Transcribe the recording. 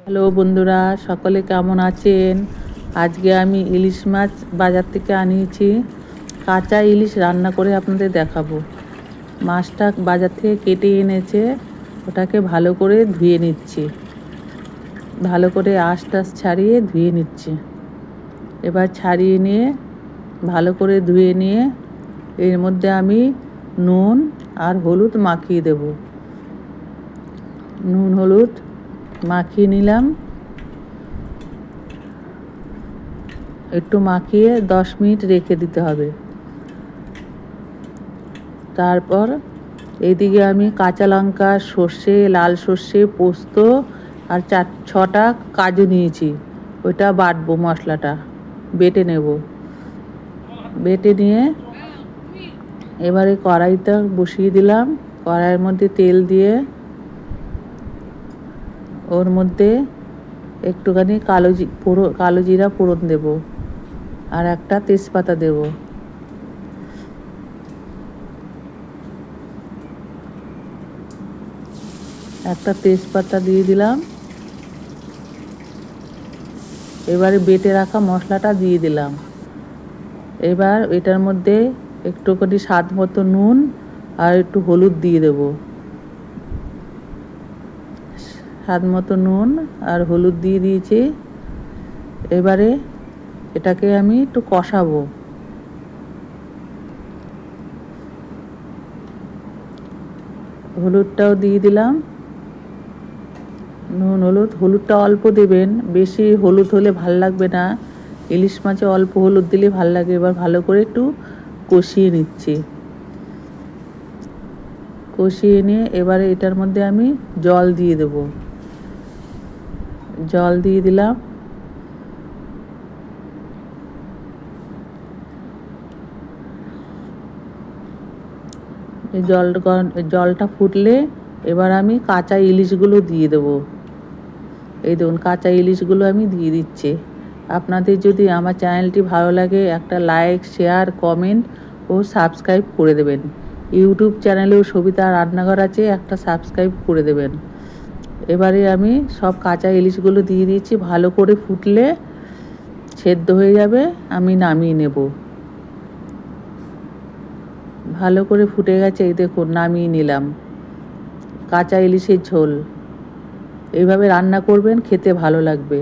Hello বন্ধুরা, সকলে কেমন আছেন? আজকে আমি ইলিশ মাছ বাজার থেকে আনিয়েছি। কাঁচা ইলিশ রান্না করে আপনাদের দেখাবো। মাছটা বাজার থেকে কেটে এনেছে, ওটাকে ভালো করে ধুয়ে নিচ্ছি। ভালো করে আঁশ টাশ ছাড়িয়ে ধুয়ে নিচ্ছি। এবার ছাড়িয়ে নিয়ে ভালো করে ধুয়ে নিয়ে এর মধ্যে আমি নুন আর হলুদ মাখিয়ে দেব। নুন হলুদ মাখিয়ে নিলাম। একটু মাখিয়ে 10 মিনিট রেখে দিতে হবে। তারপর এইদিকে আমি কাঁচা লঙ্কা, সর্ষে, লাল সর্ষে, পোস্ত আর 4-6টা কাজু নিয়েছি। ওইটা বাটবো, মশলাটা বেটে নেব। বেটে নিয়ে এবারে কড়াইটা বসিয়ে দিলাম। কড়াইয়ের মধ্যে তেল দিয়ে ওর মধ্যে একটুখানি কালো জিরা ফোড়ন দেব আর একটা তেজপাতা দেব। একটা তেজপাতা দিয়ে দিলাম। এবারে বেটে রাখা মশলাটা দিয়ে দিলাম। এবার এটার মধ্যে একটুখানি স্বাদ মতো নুন আর একটু হলুদ দিয়ে দেব। স্বাদ মতো নুন আর হলুদ দিয়ে দিয়েছি। এবারে এটাকে আমি একটু কষাবো। হলুদটাও দিয়ে দিলাম। নুন হলুদটা অল্প দেবেন, বেশি হলুদ হলে ভাল লাগবে না। ইলিশ মাছে অল্প হলুদ দিলে ভাল লাগে। এবার ভালো করে একটু কষিয়ে নিচ্ছি। কষিয়ে নিয়ে এবারে এটার মধ্যে আমি জল দিয়ে দেব। জল দিয়ে দিলাম। এই জলটা ফুটলে এবার আমি কাঁচা ইলিশগুলো দিয়ে দেবো। এই দেখুন, কাঁচা ইলিশগুলো আমি দিয়ে দিচ্ছি। আপনাদের যদি আমার চ্যানেলটি ভালো লাগে একটা লাইক, শেয়ার, কমেন্ট ও সাবস্ক্রাইব করে দেবেন। ইউটিউব চ্যানেলেও সবিতা রান্নাঘর আছে, একটা সাবস্ক্রাইব করে দেবেন। এবারে আমি সব কাঁচা ইলিশগুলো দিয়ে দিয়েছি। ভালো করে ফুটলে সেদ্ধ হয়ে যাবে, আমি নামিয়ে নেব। ভালো করে ফুটে গেছে, এই দেখুন নামিয়ে নিলাম। কাঁচা ইলিশের ঝোল এইভাবে রান্না করবেন, খেতে ভালো লাগবে।